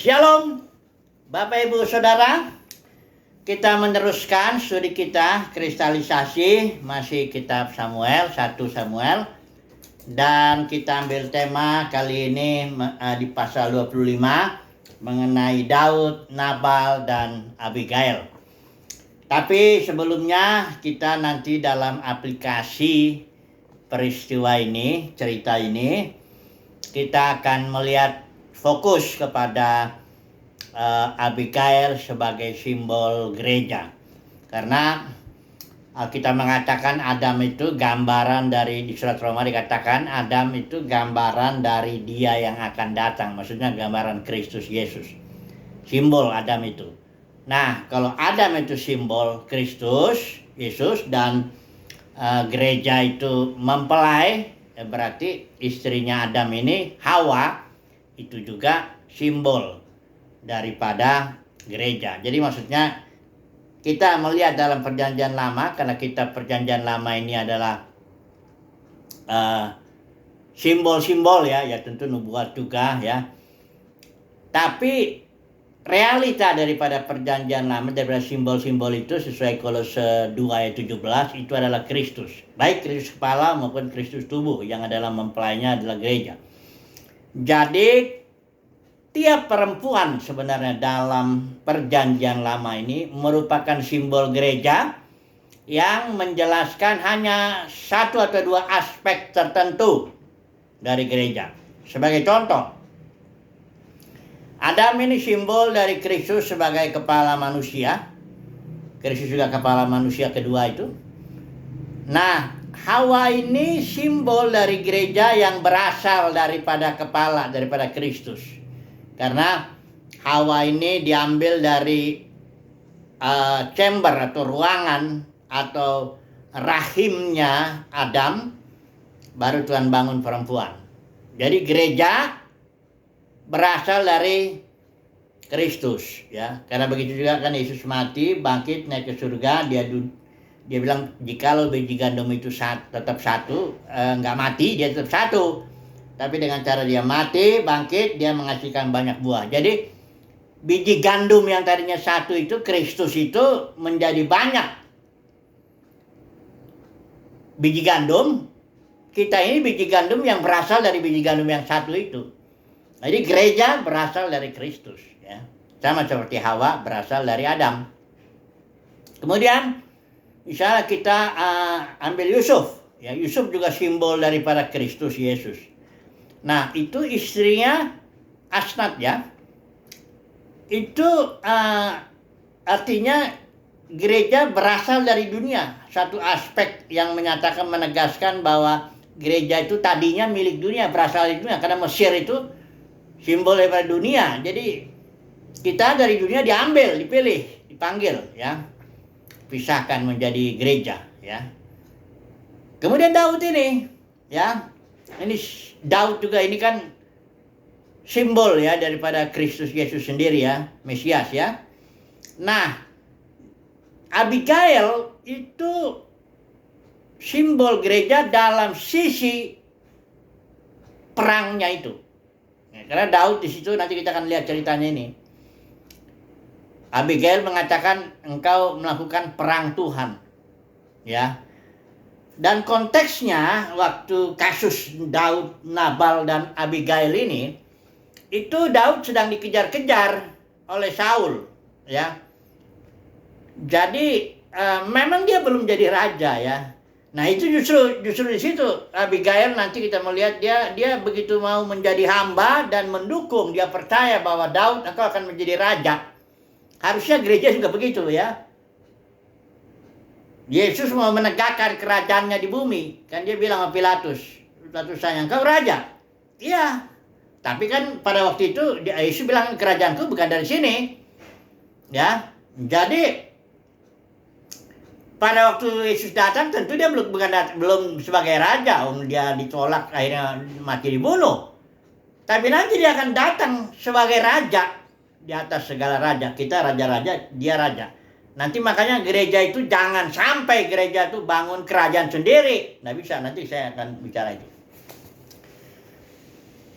Shalom Bapak Ibu Saudara, kita meneruskan studi kita kristalisasi, masih kitab Samuel, 1 Samuel. Dan kita ambil tema kali ini di pasal 25 mengenai Daud, Nabal, dan Abigail. Tapi sebelumnya kita nanti dalam aplikasi peristiwa ini, cerita ini, kita akan melihat fokus kepada Abigail sebagai simbol gereja. Karena kita mengatakan Adam itu gambaran dari, di surat Roma dikatakan Adam itu gambaran dari dia yang akan datang. Maksudnya gambaran Kristus Yesus. Simbol Adam itu. Nah, kalau Adam itu simbol Kristus Yesus dan gereja itu mempelai, berarti istrinya Adam ini Hawa itu juga simbol daripada gereja. Jadi maksudnya kita melihat dalam perjanjian lama, karena kita perjanjian lama ini adalah simbol-simbol ya tentu nubuat juga ya. Tapi realita daripada perjanjian lama, daripada simbol-simbol itu sesuai Kolose 2 ayat 17 itu adalah Kristus. Baik Kristus kepala maupun Kristus tubuh, yang adalah mempelainya adalah gereja. Jadi tiap perempuan sebenarnya dalam perjanjian lama ini merupakan simbol gereja yang menjelaskan hanya satu atau dua aspek tertentu dari gereja. Sebagai contoh, Adam ini simbol dari Kristus sebagai kepala manusia. Kristus juga kepala manusia kedua itu. Nah, Hawa ini simbol dari gereja yang berasal daripada kepala, daripada Kristus. Karena Hawa ini diambil dari chamber atau ruangan atau rahimnya Adam, baru Tuhan bangun perempuan. Jadi gereja berasal dari Kristus ya. Karena begitu juga kan Yesus mati, bangkit, naik ke surga, dia bilang jikalau biji gandum itu tetap satu, nggak mati, dia tetap satu. Tapi dengan cara dia mati, bangkit, dia menghasilkan banyak buah. Jadi biji gandum yang tadinya satu itu, Kristus itu menjadi banyak. Biji gandum, kita ini biji gandum yang berasal dari biji gandum yang satu itu. Jadi gereja berasal dari Kristus ya. Sama seperti Hawa berasal dari Adam. Kemudian misalnya kita ambil Yusuf. Ya, Yusuf juga simbol daripada Kristus Yesus. Nah, itu istrinya Asnat ya. Itu artinya gereja berasal dari dunia. Satu aspek yang menyatakan, menegaskan bahwa gereja itu tadinya milik dunia, berasal dari dunia. Karena Mesir itu simbol daripada dunia. Jadi kita dari dunia diambil, dipilih, dipanggil ya. Pisahkan menjadi gereja ya. Kemudian Daud ini ya. Ini Daud juga ini kan simbol ya daripada Kristus Yesus sendiri ya, Mesias ya. Nah, Abigail itu simbol gereja dalam sisi perangnya itu. Karena Daud di situ nanti kita akan lihat ceritanya ini. Abigail mengatakan engkau melakukan perang Tuhan. Ya. Dan konteksnya waktu kasus Daud, Nabal, dan Abigail ini, itu Daud sedang dikejar-kejar oleh Saul, ya. Jadi memang dia belum jadi raja ya. Nah itu justru di situ Abigail nanti kita melihat dia begitu mau menjadi hamba dan mendukung, dia percaya bahwa Daud akan menjadi raja. Harusnya gereja juga begitu ya. Yesus mau menegakkan kerajaannya di bumi. Kan dia bilang sama Pilatus sayang, kau raja? Iya. Tapi kan pada waktu itu Yesus bilang kerajaanku bukan dari sini. Ya. Jadi pada waktu Yesus datang tentu dia belum sebagai raja. Dia ditolak, akhirnya mati dibunuh. Tapi nanti dia akan datang sebagai raja di atas segala raja. Kita raja-raja, dia raja. Nanti makanya gereja itu jangan sampai gereja itu bangun kerajaan sendiri. Nggak bisa, nanti saya akan bicara itu.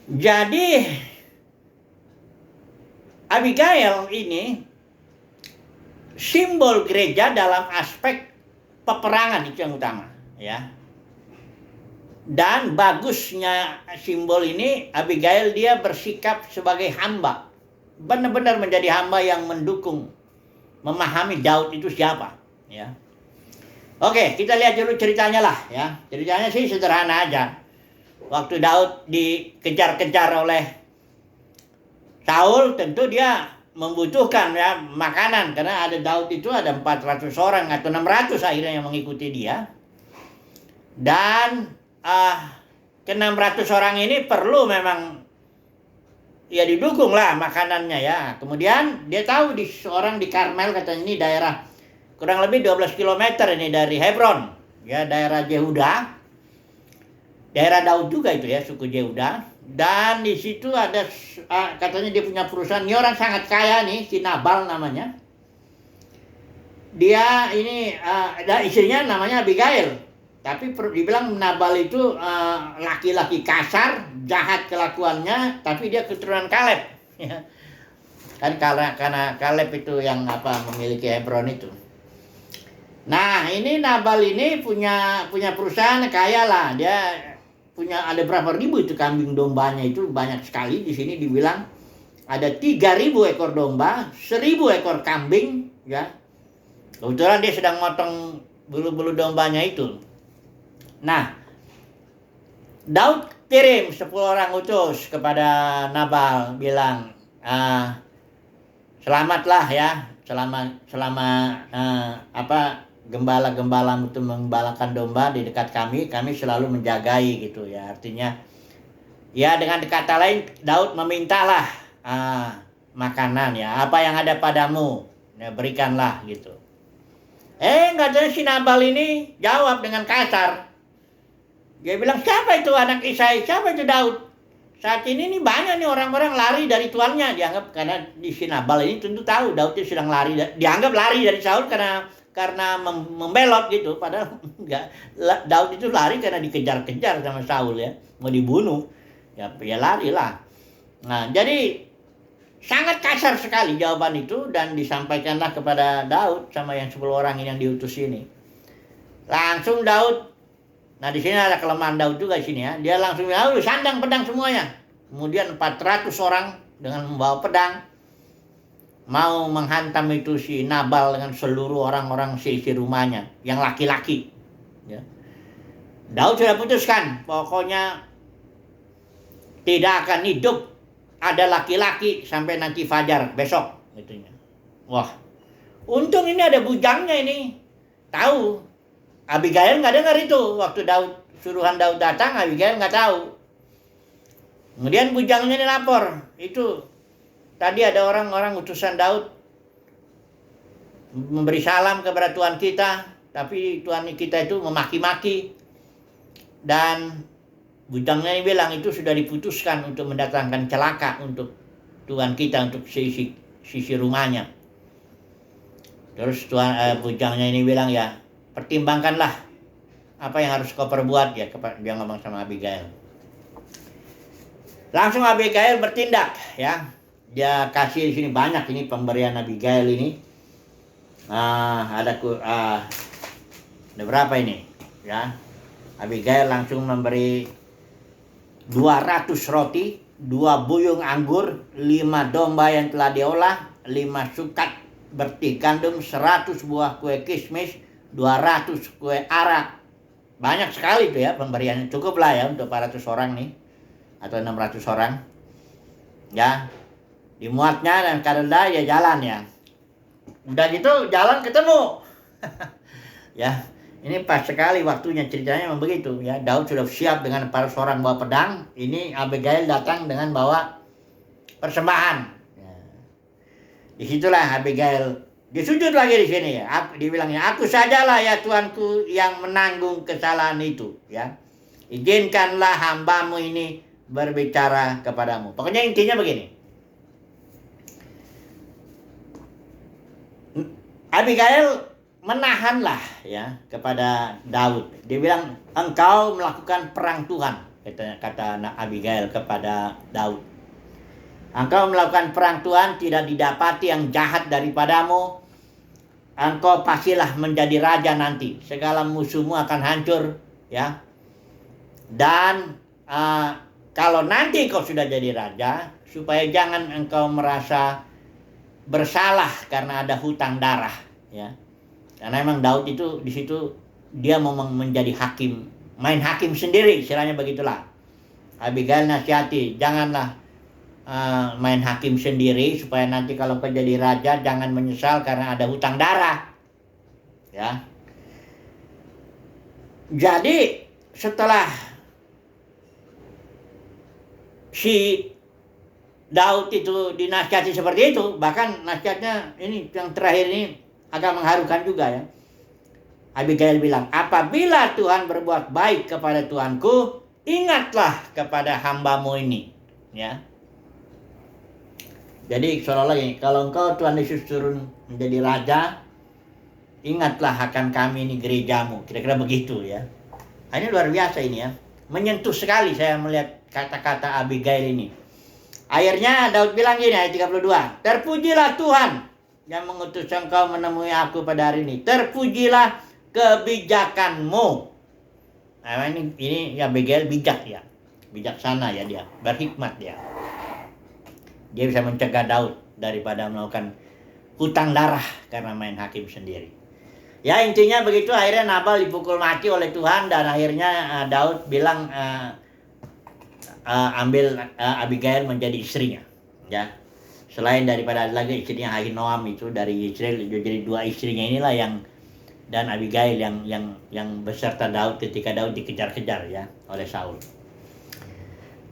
Jadi Abigail ini simbol gereja dalam aspek peperangan, itu yang utama, ya. Dan bagusnya simbol ini, Abigail dia bersikap sebagai hamba. Benar-benar menjadi hamba yang mendukung, memahami Daud itu siapa, ya. Oke, kita lihat dulu ceritanya lah, ya. Ceritanya sih sederhana aja. Waktu Daud dikejar-kejar oleh Saul, tentu dia membutuhkan ya makanan, karena ada Daud itu ada 400 orang atau 600 akhirnya yang mengikuti dia. Dan ke 600 orang ini perlu memang ya didukung lah makanannya ya. Kemudian dia tahu di seorang di Karmel, katanya ini daerah kurang lebih 12 km ini dari Hebron, ya, daerah Yehuda. Daerah Daud juga itu ya, suku Yehuda. Dan di situ ada katanya dia punya perusahaan. Ini orang sangat kaya nih, si Nabal namanya. Dia ini istrinya namanya Abigail. Tapi dibilang Nabal itu laki-laki kasar, jahat kelakuannya, tapi dia keturunan Kaleb. Kan karena Kaleb itu yang memiliki Hebron itu. Nah, ini Nabal ini punya perusahaan kaya lah. Dia punya ada berapa ribu itu kambing dombanya, itu banyak sekali. Di sini dibilang ada 3.000 ekor domba, 1.000 ekor kambing, ya. Kebetulan dia sedang motong bulu-bulu dombanya itu. Nah, Daud kirim 10 orang utus kepada Nabal, bilang, selamatlah ya, selama gembala-gembala itu menggembalakan domba di dekat kami selalu menjagai gitu ya. Artinya ya dengan kata lain Daud memintalah makanan ya, apa yang ada padamu ya, berikanlah gitu. Nggak ada, si Nabal ini jawab dengan kasar. Dia bilang, siapa itu anak Isai, siapa itu Daud? Saat ini nih banyak nih orang-orang lari dari tuannya, dianggap, karena di si Nabal ini tentu tahu Daud itu sedang lari, dianggap lari dari Saul karena membelot gitu, padahal enggak. Daud itu lari karena dikejar-kejar sama Saul ya, mau dibunuh. Ya larilah. Nah, jadi sangat kasar sekali jawaban itu, dan disampaikanlah kepada Daud sama yang 10 orang yang diutus ini. Langsung Daud, nah di sini ada kelemahan Daud juga di sini ya. Dia langsung sandang pedang semuanya. Kemudian 400 orang dengan membawa pedang mau menghantam itu si Nabal dengan seluruh orang-orang seisi rumahnya yang laki-laki. Ya. Daud sudah putuskan, pokoknya tidak akan hidup ada laki-laki sampai nanti fajar besok, gitunya. Wah, untung ini ada bujangnya ini, tahu. Abigail nggak dengar itu waktu suruhan Daud datang, Abigail nggak tahu. Kemudian bujangnya ini lapor, itu tadi ada orang-orang utusan Daud memberi salam kepada Tuhan kita, tapi Tuhan kita itu memaki-maki. Dan bujangnya ini bilang itu sudah diputuskan untuk mendatangkan celaka untuk Tuhan kita, untuk sisi rumahnya. Terus bujangnya ini bilang, ya pertimbangkanlah apa yang harus kau perbuat ya, dia ngomong sama Abigail. Langsung Abigail bertindak ya. Dia kasih di sini banyak ini pemberian Abigail ini. Ada berapa ini? Ya. Abigail langsung memberi 200 roti, 2 buyung anggur, 5 domba yang telah diolah, 5 sukat berti gandum, 100 buah kue kismis, 200 kue arak. Banyak sekali itu ya pemberiannya. Cukup lah ya untuk 400 orang nih, atau 600 orang. Ya. Dimuatnya dan karena ya jalan ya. Udah gitu jalan ketemu. Ya, ini pas sekali waktunya, ceritanya memang begitu ya. Daud sudah siap dengan 400 orang bawa pedang. Ini Abigail datang dengan bawa persembahan. Ya. Disitulah Abigail disujud lagi di sini ya. Dibilangnya, aku sajalah ya Tuanku yang menanggung kesalahan itu ya. Izinkanlah hambamu ini berbicara kepadamu. Pokoknya intinya begini. Abigail menahanlah ya kepada Daud. Dia bilang, engkau melakukan perang Tuhan, kata Abigail kepada Daud. Engkau melakukan perang Tuhan, tidak didapati yang jahat daripadamu. Engkau pastilah menjadi raja nanti. Segala musuhmu akan hancur, ya. Dan kalau nanti kau sudah jadi raja, supaya jangan engkau merasa bersalah karena ada hutang darah, ya. Karena memang Daud itu di situ dia mau menjadi hakim, main hakim sendiri, istilahnya begitulah. Abigail nasihati, janganlah main hakim sendiri, supaya nanti kalau kau jadi raja jangan menyesal karena ada hutang darah, ya. Jadi setelah si Daud itu dinasihati seperti itu, bahkan nasihatnya ini yang terakhir ini agak mengharukan juga, ya. Abigail bilang, apabila Tuhan berbuat baik kepada Tuanku, ingatlah kepada hambamu ini, ya. Jadi seolah-olah ini, kalau engkau Tuhan Yesus turun menjadi raja, ingatlah akan kami ini gerejamu. Kira-kira begitu, ya. Ini luar biasa ini, ya. Menyentuh sekali saya melihat kata-kata Abigail ini. Akhirnya Daud bilang gini, ayat 32. Terpujilah Tuhan yang mengutus engkau menemui aku pada hari ini. Terpujilah kebijakanmu. Nah, ini Abigail bijak, ya. Bijaksana, ya, dia. Berhikmat, dia. Dia bisa mencegah Daud daripada melakukan hutang darah karena main hakim sendiri. Ya, intinya begitu. Akhirnya Nabal dipukul mati oleh Tuhan, dan akhirnya Daud bilang ambil Abigail menjadi istrinya, ya. Selain daripada lagi istrinya Ahinoam itu dari Israel, jadi 2 istrinya inilah yang, dan Abigail yang beserta Daud ketika Daud dikejar-kejar, ya, oleh Saul.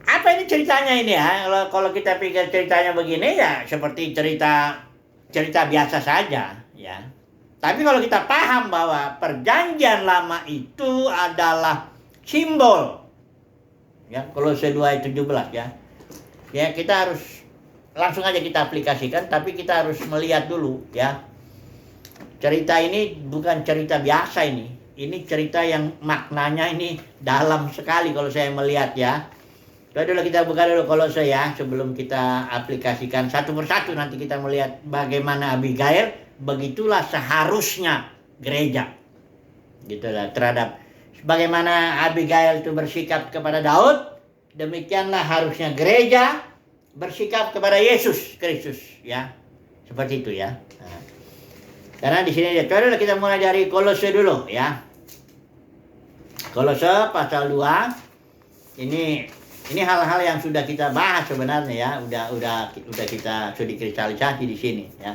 Apa ini ceritanya ini, ya? Kalau kita pikir ceritanya begini, ya seperti cerita biasa saja, ya. Tapi kalau kita paham bahwa perjanjian lama itu adalah simbol, ya, Kolose 2 ayat 17, ya. Ya, kita harus langsung aja kita aplikasikan, tapi kita harus melihat dulu, ya. Cerita ini bukan cerita biasa ini. Ini cerita yang maknanya ini dalam sekali kalau saya melihat, ya. Coba dulu kita buka dulu Kolose, ya, sebelum kita aplikasikan satu persatu. Nanti kita melihat bagaimana Abigail, begitulah seharusnya gereja, gitulah, terhadap bagaimana Abigail itu bersikap kepada Daud, demikianlah harusnya gereja bersikap kepada Yesus Kristus, ya, seperti itu, ya. Nah, karena di sini ya, coba dulu kita mulai dari Kolose dulu, ya. Kolose pasal 2 ini hal-hal yang sudah kita bahas sebenarnya, ya. Udah kita sudah dikristalisasi di sini, ya.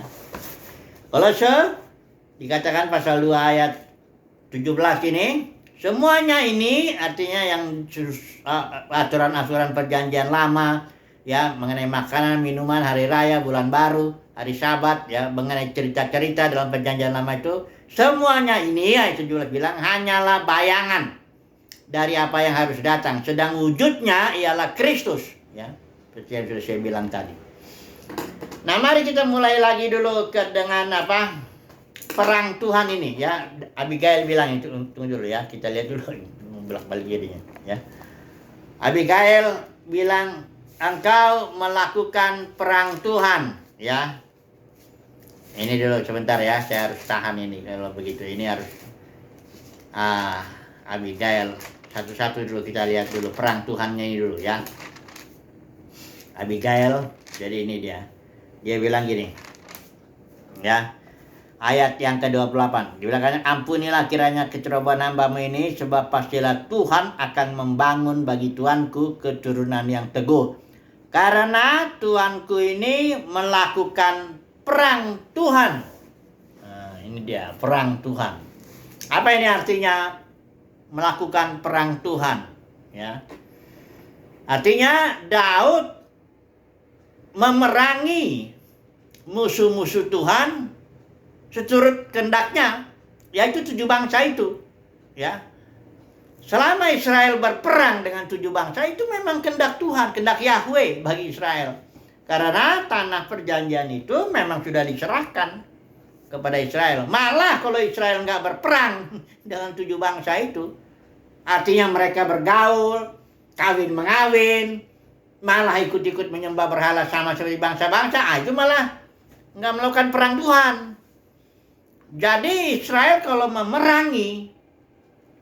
Kolose dikatakan pasal 2 ayat 17 ini, semuanya ini artinya yang aturan-aturan perjanjian lama, ya, mengenai makanan, minuman, hari raya, bulan baru, hari Sabat, ya, mengenai cerita-cerita dalam perjanjian lama itu, semuanya ini, ayat 17 bilang, hanyalah bayangan dari apa yang harus datang, sedang wujudnya ialah Kristus, ya, seperti yang sudah saya bilang tadi. Nah, mari kita mulai lagi dulu dengan perang Tuhan ini, ya. Abigail bilang itu, tunggu dulu, ya, kita lihat dulu, bolak-balik jadinya, ya. Abigail bilang, engkau melakukan perang Tuhan, ya. Ini dulu sebentar, ya, saya harus tahan ini kalau begitu. Ini harus Abigail satu-satu dulu, kita lihat dulu perang Tuhannya ini dulu, ya. Abigail, jadi ini dia bilang gini, ya, ayat yang ke-28, dibilangkannya, ampunilah kiranya kecerobohan hambamu ini, sebab pastilah Tuhan akan membangun bagi tuanku keturunan yang teguh, karena tuanku ini melakukan perang Tuhan. Nah, ini dia perang Tuhan. Apa ini artinya melakukan perang Tuhan, ya? Artinya Daud memerangi musuh-musuh Tuhan seturut kehendaknya, yaitu 7 bangsa itu, ya. Selama Israel berperang dengan 7 bangsa, itu memang kehendak Tuhan, kehendak Yahweh bagi Israel. Karena tanah perjanjian itu memang sudah diserahkan kepada Israel. Malah kalau Israel nggak berperang dengan 7 bangsa itu, artinya mereka bergaul, kawin mengawin, malah ikut-ikut menyembah berhala sama seperti bangsa-bangsa, itu malah nggak melakukan perang Tuhan. Jadi Israel kalau memerangi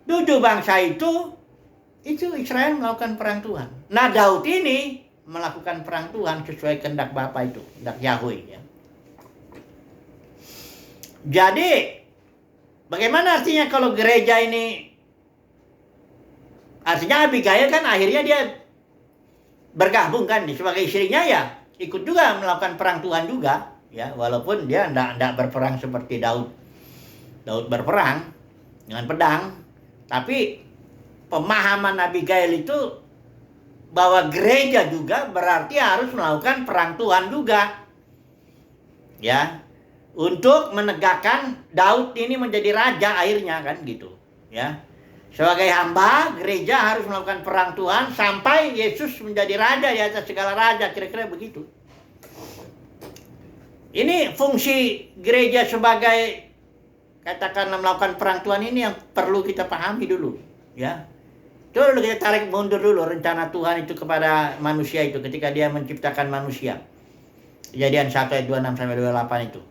7 bangsa itu Israel melakukan perang Tuhan. Nah, Daud ini melakukan perang Tuhan sesuai kehendak Bapa itu, kehendak Yahweh ya. Jadi bagaimana artinya kalau gereja ini, artinya Abigail kan akhirnya dia bergabung kan sebagai istrinya, ya ikut juga melakukan perang Tuhan juga ya, walaupun dia tidak berperang seperti Daud berperang dengan pedang, tapi pemahaman Abigail itu bahwa gereja juga berarti harus melakukan perang Tuhan juga ya, untuk menegakkan Daud ini menjadi raja akhirnya kan gitu ya. Sebagai hamba, gereja harus melakukan perang Tuhan sampai Yesus menjadi raja di atas segala raja, kira-kira begitu. Ini fungsi gereja sebagai, katakanlah, melakukan perang Tuhan ini yang perlu kita pahami dulu ya. Coba dulu kita tarik mundur dulu rencana Tuhan itu kepada manusia itu ketika dia menciptakan manusia. Kejadian 1 ayat 26 sampai 28 itu.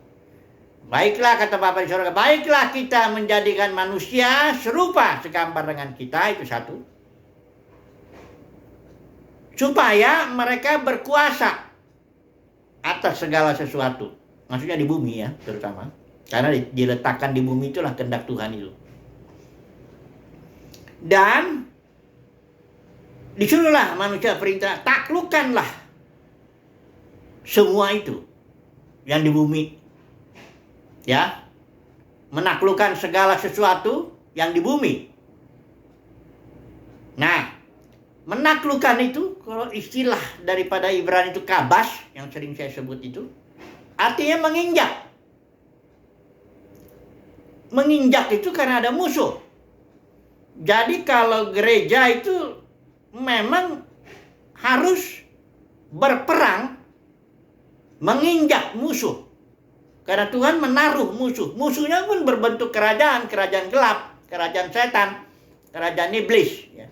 Baiklah, kata Bapa di surga, baiklah kita menjadikan manusia serupa segambar dengan kita, itu satu. Supaya mereka berkuasa atas segala sesuatu. Maksudnya di bumi ya, terutama. Karena diletakkan di bumi itulah kehendak Tuhan itu. Dan disuruhlah manusia perintah, taklukkanlah semua itu yang di bumi. Ya, menaklukkan segala sesuatu yang di bumi. Nah, menaklukkan itu, kalau istilah daripada Ibrani itu kabas, yang sering saya sebut itu, artinya menginjak. Menginjak itu karena ada musuh. Jadi kalau gereja itu memang harus berperang menginjak musuh. Karena Tuhan menaruh musuh. Musuhnya pun berbentuk kerajaan gelap, kerajaan setan, kerajaan iblis. Ya.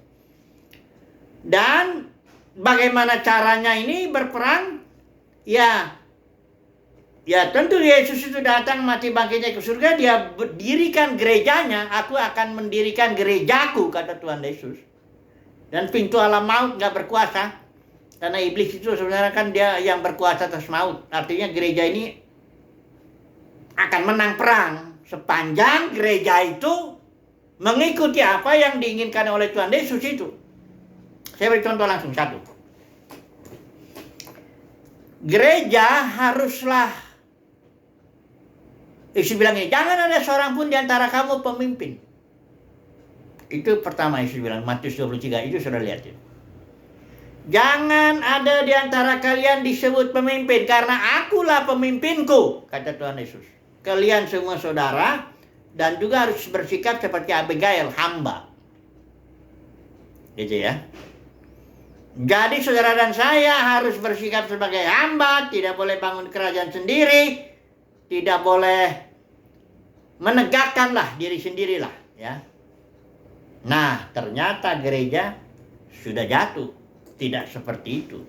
Dan bagaimana caranya ini berperang? Ya tentu Yesus itu datang mati bangkitnya ke surga, dia berdirikan gerejanya. Aku akan mendirikan gerejaku, kata Tuhan Yesus. Dan pintu alam maut gak berkuasa. Karena iblis itu sebenarnya kan dia yang berkuasa atas maut. Artinya gereja ini akan menang perang sepanjang gereja itu mengikuti apa yang diinginkan oleh Tuhan Yesus itu. Saya beri contoh langsung satu. Gereja haruslah, Yesus bilang ini, jangan ada seorang pun di antara kamu pemimpin. Itu pertama Yesus bilang, Matius 23, itu sudah lihat ya. Jangan ada di antara kalian disebut pemimpin, karena akulah pemimpinku, kata Tuhan Yesus. Kalian semua saudara, dan juga harus bersikap seperti Abigail, hamba. Gitu ya. Jadi saudara dan saya harus bersikap sebagai hamba, tidak boleh bangun kerajaan sendiri, tidak boleh menegakkanlah diri sendirilah. Ya. Nah, ternyata gereja sudah jatuh. Tidak seperti itu.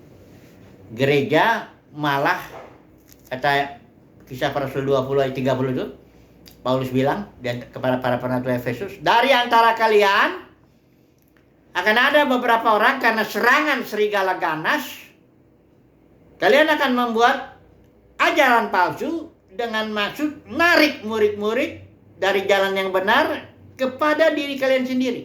Gereja malah, kata Kisah para Rasul 20 ayat 30 itu, Paulus bilang kepada para penatua Efesus, dari antara kalian akan ada beberapa orang karena serangan serigala ganas, kalian akan membuat ajaran palsu dengan maksud narik murid-murid dari jalan yang benar kepada diri kalian sendiri.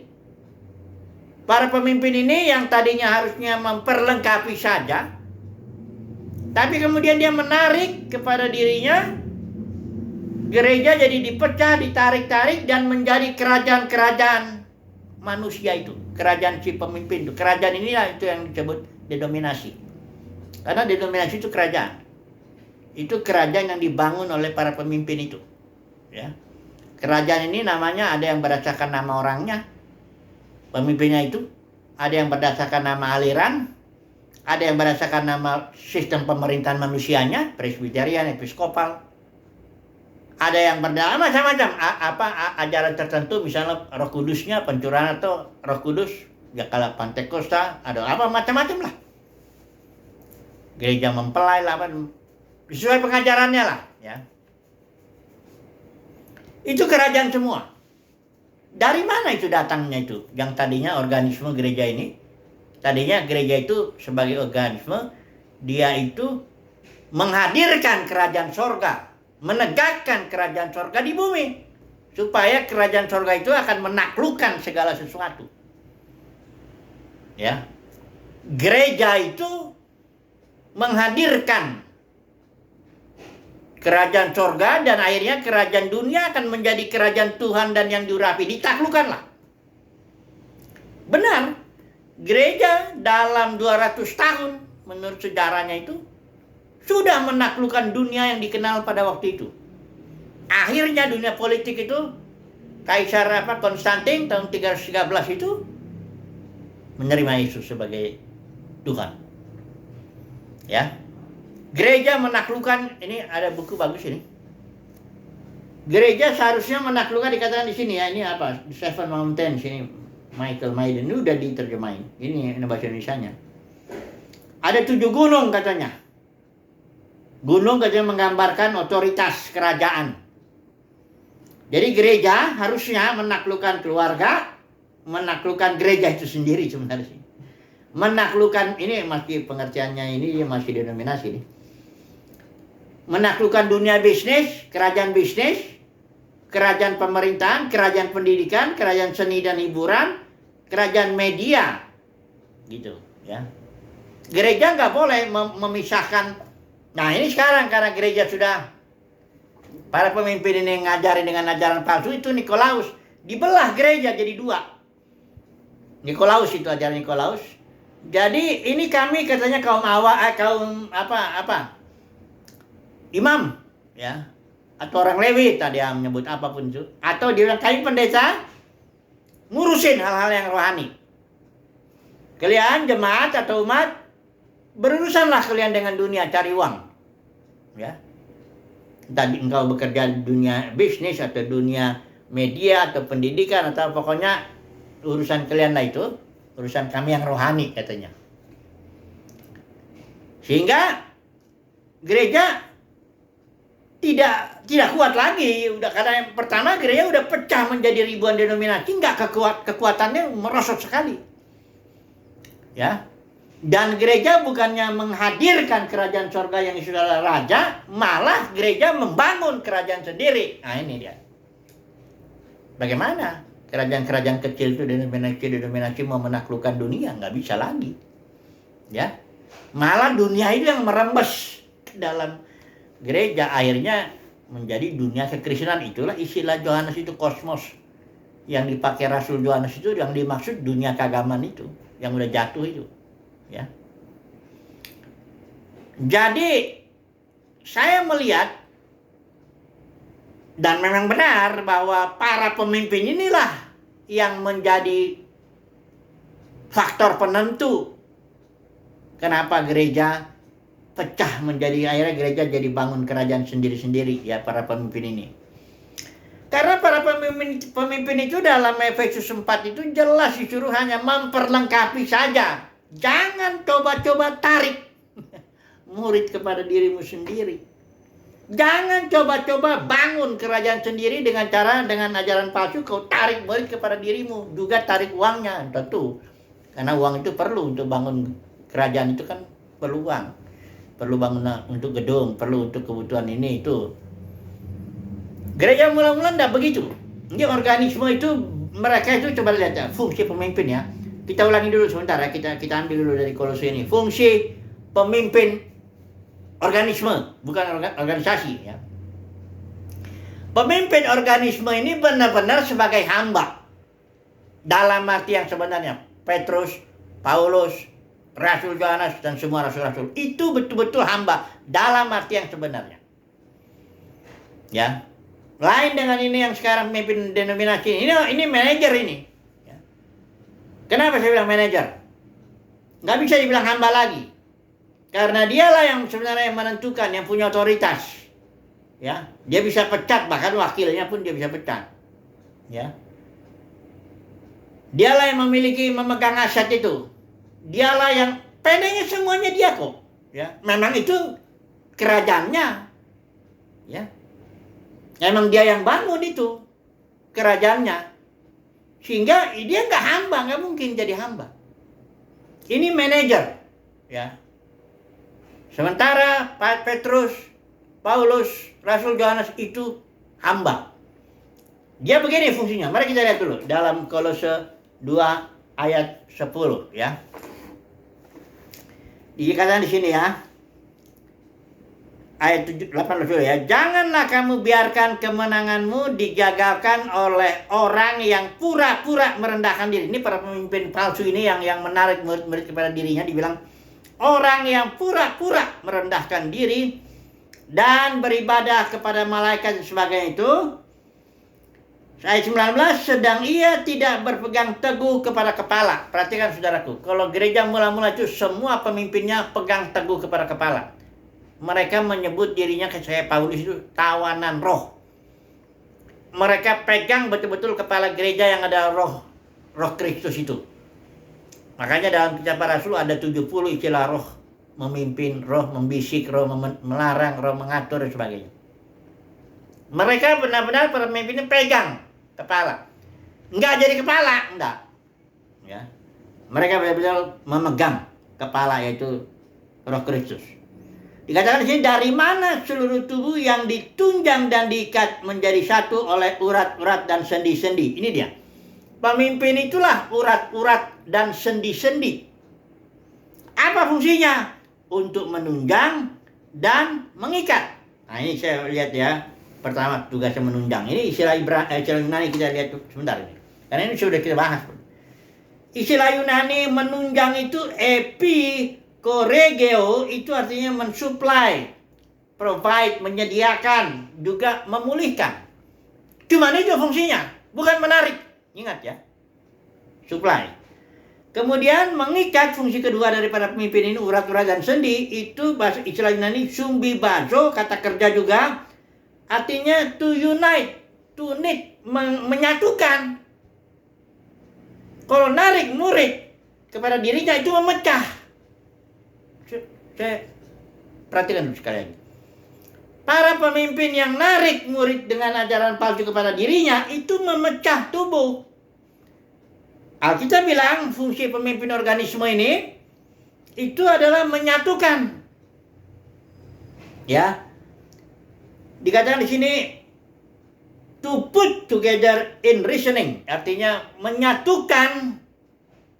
Para pemimpin ini yang tadinya harusnya memperlengkapi saja, tapi kemudian dia menarik kepada dirinya, gereja jadi dipecah, ditarik-tarik, dan menjadi kerajaan-kerajaan manusia itu. Kerajaan si pemimpin itu. Kerajaan inilah itu yang disebut denominasi. Karena denominasi itu kerajaan. Itu kerajaan yang dibangun oleh para pemimpin itu. Ya. Kerajaan ini namanya ada yang berdasarkan nama orangnya, pemimpinnya itu. Ada yang berdasarkan nama aliran, ada yang berdasarkan nama sistem pemerintahan manusianya, presbiterian, episkopal. Ada yang berdasarkan macam-macam, ajaran tertentu, misalnya Roh Kudusnya, pencurahan atau Roh Kudus, ya kalau Pantekosta, ada apa macam-macam lah. Gereja mempelai lah, sesuai pengajarannya lah, ya. Itu kerajaan semua. Dari mana itu datangnya itu? Yang tadinya organisme gereja ini, tadinya gereja itu sebagai organisme, dia itu menghadirkan kerajaan sorga, menegakkan kerajaan sorga di bumi, supaya kerajaan sorga itu akan menaklukkan segala sesuatu. Ya, gereja itu menghadirkan kerajaan sorga, dan akhirnya kerajaan dunia akan menjadi kerajaan Tuhan dan yang diurapi, ditaklukkanlah. Benar, gereja dalam 200 tahun menurut sejarahnya itu sudah menaklukkan dunia yang dikenal pada waktu itu. Akhirnya dunia politik itu, Kaisar Konstantin tahun 313 itu menerima Yesus sebagai Tuhan. Ya. Gereja menaklukkan, ini ada buku bagus ini. Gereja seharusnya menaklukkan, dikatakan di sini ya, ini apa? Seven Mountains ini, Michael Maiden, ini udah diterjemahin. Ini bahasa Indonesianya. Ada 7 gunung katanya. Gunung katanya menggambarkan otoritas kerajaan. Jadi gereja harusnya menaklukkan keluarga, menaklukkan gereja itu sendiri sebenarnya. Menaklukkan, ini masih pengertiannya, ini masih denominasi nih. Menaklukkan dunia bisnis, kerajaan pemerintahan, kerajaan pendidikan, kerajaan seni dan hiburan, kerajaan media, gitu ya. Gereja nggak boleh memisahkan. Nah ini sekarang karena gereja sudah, para pemimpin ini ngajarin dengan ajaran palsu itu, Nikolaus dibelah gereja jadi 2. Nikolaus itu ajaran Nikolaus. Jadi ini kami katanya kaum imam, ya, atau orang Lewi tadi yang menyebut apapun itu, atau dia bilang kami pendeta ngurusin hal-hal yang rohani. Kalian jemaat atau umat berurusanlah kalian dengan dunia, cari uang, ya. Tadi engkau bekerja di dunia bisnis atau dunia media atau pendidikan atau pokoknya urusan kalian lah itu, urusan kami yang rohani katanya. Sehingga gereja tidak kuat lagi. Udah, karena yang pertama gereja udah pecah menjadi ribuan denominasi, kekuatannya merosot sekali. Ya. Dan gereja bukannya menghadirkan kerajaan sorga yang sudah raja, malah gereja membangun kerajaan sendiri. Nah ini dia. Bagaimana? Kerajaan-kerajaan kecil itu, denominasi mau menaklukkan dunia, nggak bisa lagi. Ya, malah dunia itu yang merembes ke dalam gereja, akhirnya menjadi dunia kekristenan. Itulah istilah Yohanes itu, kosmos. Yang dipakai Rasul Yohanes itu, yang dimaksud dunia keagamaan itu, yang udah jatuh itu. Ya. Jadi saya melihat, dan memang benar bahwa para pemimpin inilah yang menjadi faktor penentu kenapa gereja pecah menjadi, akhirnya gereja jadi bangun kerajaan sendiri-sendiri, ya, para pemimpin ini. Karena para pemimpin itu dalam Efesus 4 itu jelas disuruh hanya memperlengkapi saja. Jangan coba-coba tarik murid kepada dirimu sendiri. Jangan coba-coba bangun kerajaan sendiri dengan ajaran palsu, kau tarik murid kepada dirimu, juga tarik uangnya tentu. Karena uang itu perlu untuk bangun kerajaan, itu kan perlu uang. Perlu bangunan untuk gedung, perlu untuk kebutuhan ini itu. Gereja mula-mula enggak begitu. Ini organisme itu, mereka itu coba lihat ya, fungsi pemimpin ya. Kita ulangi dulu sebentar ya, kita ambil dulu dari Kolose ini. Fungsi pemimpin organisme, bukan organisasi ya. Pemimpin organisme ini benar-benar sebagai hamba. Dalam arti yang sebenarnya, Petrus, Paulus, Rasul Yohanes dan semua rasul-rasul itu betul-betul hamba dalam arti yang sebenarnya. Ya. Lain dengan ini yang sekarang memimpin denominasi. Ini manajer ini. Ya. Kenapa saya bilang manajer? Nggak bisa dibilang hamba lagi. Karena dialah yang sebenarnya yang menentukan, yang punya otoritas. Ya, dia bisa pecat, bahkan wakilnya pun dia bisa pecat. Ya. Dialah yang memegang aset itu. Dialah yang pedangnya semuanya dia kok. Ya, memang itu kerajaannya. Ya. Memang dia yang bangun itu kerajaannya. Sehingga dia nggak mungkin jadi hamba. Ini manajer, ya. Sementara Petrus, Paulus, Rasul Yohanes itu hamba. Dia begini fungsinya. Mari kita lihat dulu dalam Kolose 2 ayat 10, ya. Dikatakan di sini ya. Ayat 18 ya. Janganlah kamu biarkan kemenanganmu digagalkan oleh orang yang pura-pura merendahkan diri. Ini para pemimpin palsu ini yang menarik murid-murid kepada dirinya, dibilang orang yang pura-pura merendahkan diri dan beribadah kepada malaikat dan sebagainya itu. Ayat 19, sedang ia tidak berpegang teguh kepada kepala. Perhatikan saudaraku, kalau gereja mula-mula itu semua pemimpinnya pegang teguh kepada kepala. Mereka menyebut dirinya, kayak Paulus itu, tawanan roh. Mereka pegang betul-betul kepala gereja yang ada roh Kristus itu. Makanya dalam kitab para rasul ada 70 istilah roh. Memimpin, roh membisik, roh melarang, roh mengatur dan sebagainya. Mereka benar-benar para pemimpinnya pegang kepala. Enggak jadi kepala, enggak. Ya. Mereka benar-benar memegang kepala, yaitu roh Kristus. Dikatakan di sini, dari mana seluruh tubuh yang ditunjang dan diikat menjadi satu oleh urat-urat dan sendi-sendi. Ini dia. Pemimpin itulah urat-urat dan sendi-sendi. Apa fungsinya? Untuk menunjang dan mengikat. Nah, ini saya lihat ya. Pertama, tugasnya menunjang. Ini istilah Yunani, kita lihat sebentar ini. Karena ini sudah kita bahas. Istilah Yunani menunjang itu epikoregeo, itu artinya mensuplai, provide, menyediakan, juga memulihkan. Cuma itu fungsinya, bukan menarik. Ingat ya, supply. Kemudian mengikat, fungsi kedua daripada pemimpin ini, urat-urat dan sendi, itu bahasa istilah Yunani sumbibazo, kata kerja juga, artinya to unite, to knit, menyatukan. Kalau narik murid kepada dirinya itu memecah. Saya perhatikan dulu sekali lagi. Para pemimpin yang narik murid dengan ajaran palsu kepada dirinya itu memecah tubuh. Alkitab bilang fungsi pemimpin organisme ini itu adalah menyatukan. Ya. Dikatakan di sini to put together in reasoning, artinya menyatukan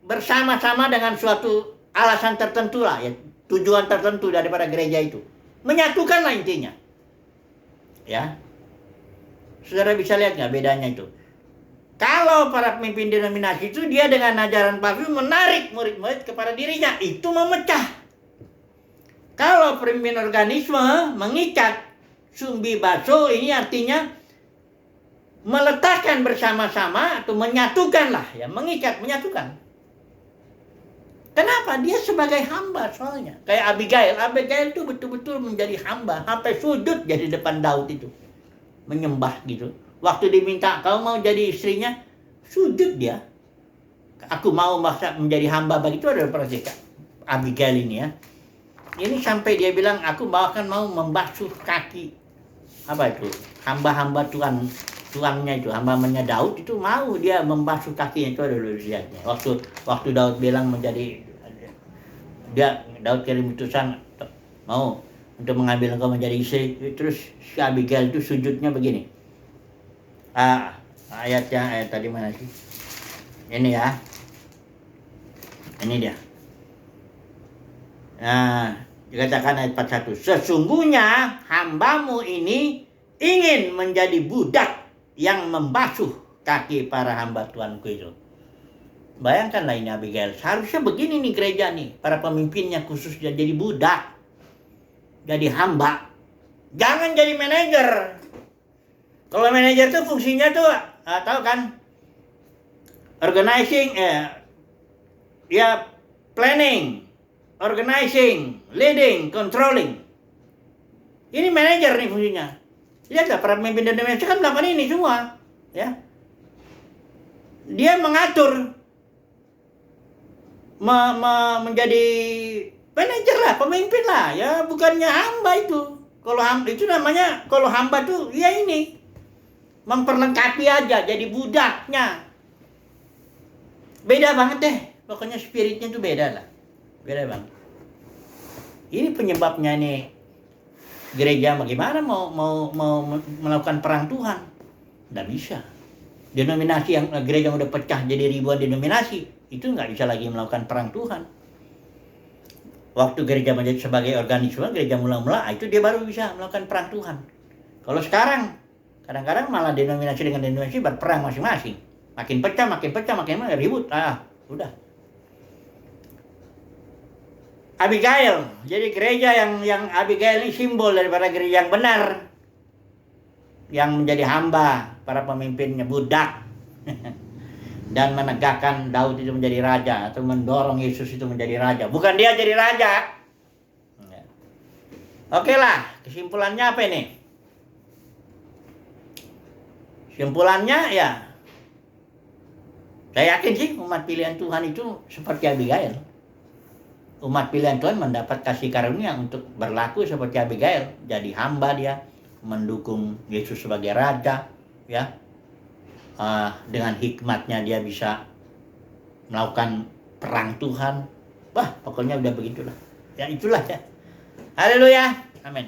bersama-sama dengan suatu alasan tertentu lah, ya, tujuan tertentu daripada gereja itu. Menyatukanlah intinya. Ya. Saudara bisa lihat nggak bedanya itu? Kalau para pemimpin denominasi itu dia dengan ajaran palsu menarik murid-murid kepada dirinya, itu memecah. Kalau pemimpin organisme mengikat, sumbibaso, ini artinya meletakkan bersama-sama atau menyatukan lah, ya, mengikat, menyatukan. Kenapa? Dia sebagai hamba soalnya. Kayak Abigail itu betul-betul menjadi hamba, sampai sujud jadi depan Daud itu, menyembah gitu. Waktu diminta, kau mau jadi istrinya, sujud dia. Aku mau menjadi hamba bagi itu, ada perhatikan Abigail ini ya. Ini sampai dia bilang, aku bahkan mau membasuh kaki apa itu, hamba-hamba tuannya itu, hamba-hambanya Daud itu mau dia membasuh kakinya. Itu ada lihatnya. Waktu Daud bilang Daud kirim utusan mau untuk mengambil engkau menjadi istri, terus si Abigail itu sujudnya begini. Ayat tadi mana sih? Ini ya. Ini dia. Nah, dikatakan ayat 41, sesungguhnya hambamu ini ingin menjadi budak yang membasuh kaki para hamba Tuanku itu. Bayangkanlah ini Abigail. Seharusnya begini nih gereja nih. Para pemimpinnya khususnya jadi budak. Jadi hamba. Jangan jadi manajer. Kalau manajer itu fungsinya tuh, tahu kan? Organizing, planning, organizing, leading, controlling. Ini manajer nih fungsinya. Lihatlah para pemimpin Indonesia kan melakukan ini semua, ya. Dia mengatur, menjadi Manajer lah, pemimpin lah, ya bukannya hamba itu. Kalau hamba itu namanya, kalau hamba tuh ya ini memperlengkapi aja, jadi budaknya. Beda banget deh, pokoknya spiritnya tuh beda lah, beda banget. Ini penyebabnya nih gereja bagaimana mau melakukan perang Tuhan, nggak bisa. Denominasi yang gereja yang udah pecah jadi ribuan denominasi itu nggak bisa lagi melakukan perang Tuhan. Waktu gereja menjadi sebagai organisme, gereja mula-mula, itu dia baru bisa melakukan perang Tuhan. Kalau sekarang, kadang-kadang malah denominasi dengan denominasi berperang masing-masing. Makin pecah, makin ribut. Udah. Abigail, jadi gereja yang Abigail ini simbol daripada gereja yang benar. Yang menjadi hamba, para pemimpinnya budak. Dan menegakkan Daud itu menjadi raja, atau mendorong Yesus itu menjadi raja. Bukan dia jadi raja. Oke lah, kesimpulannya apa ini? Kesimpulannya ya, saya yakin sih umat pilihan Tuhan itu seperti Abigail. Umat pilihan Tuhan mendapat kasih karunia untuk berlaku seperti Abigail. Jadi hamba dia, mendukung Yesus sebagai raja, ya. Dengan hikmatnya dia bisa melakukan perang Tuhan. Wah, pokoknya udah begitulah. Ya itulah ya. Haleluya. Amin.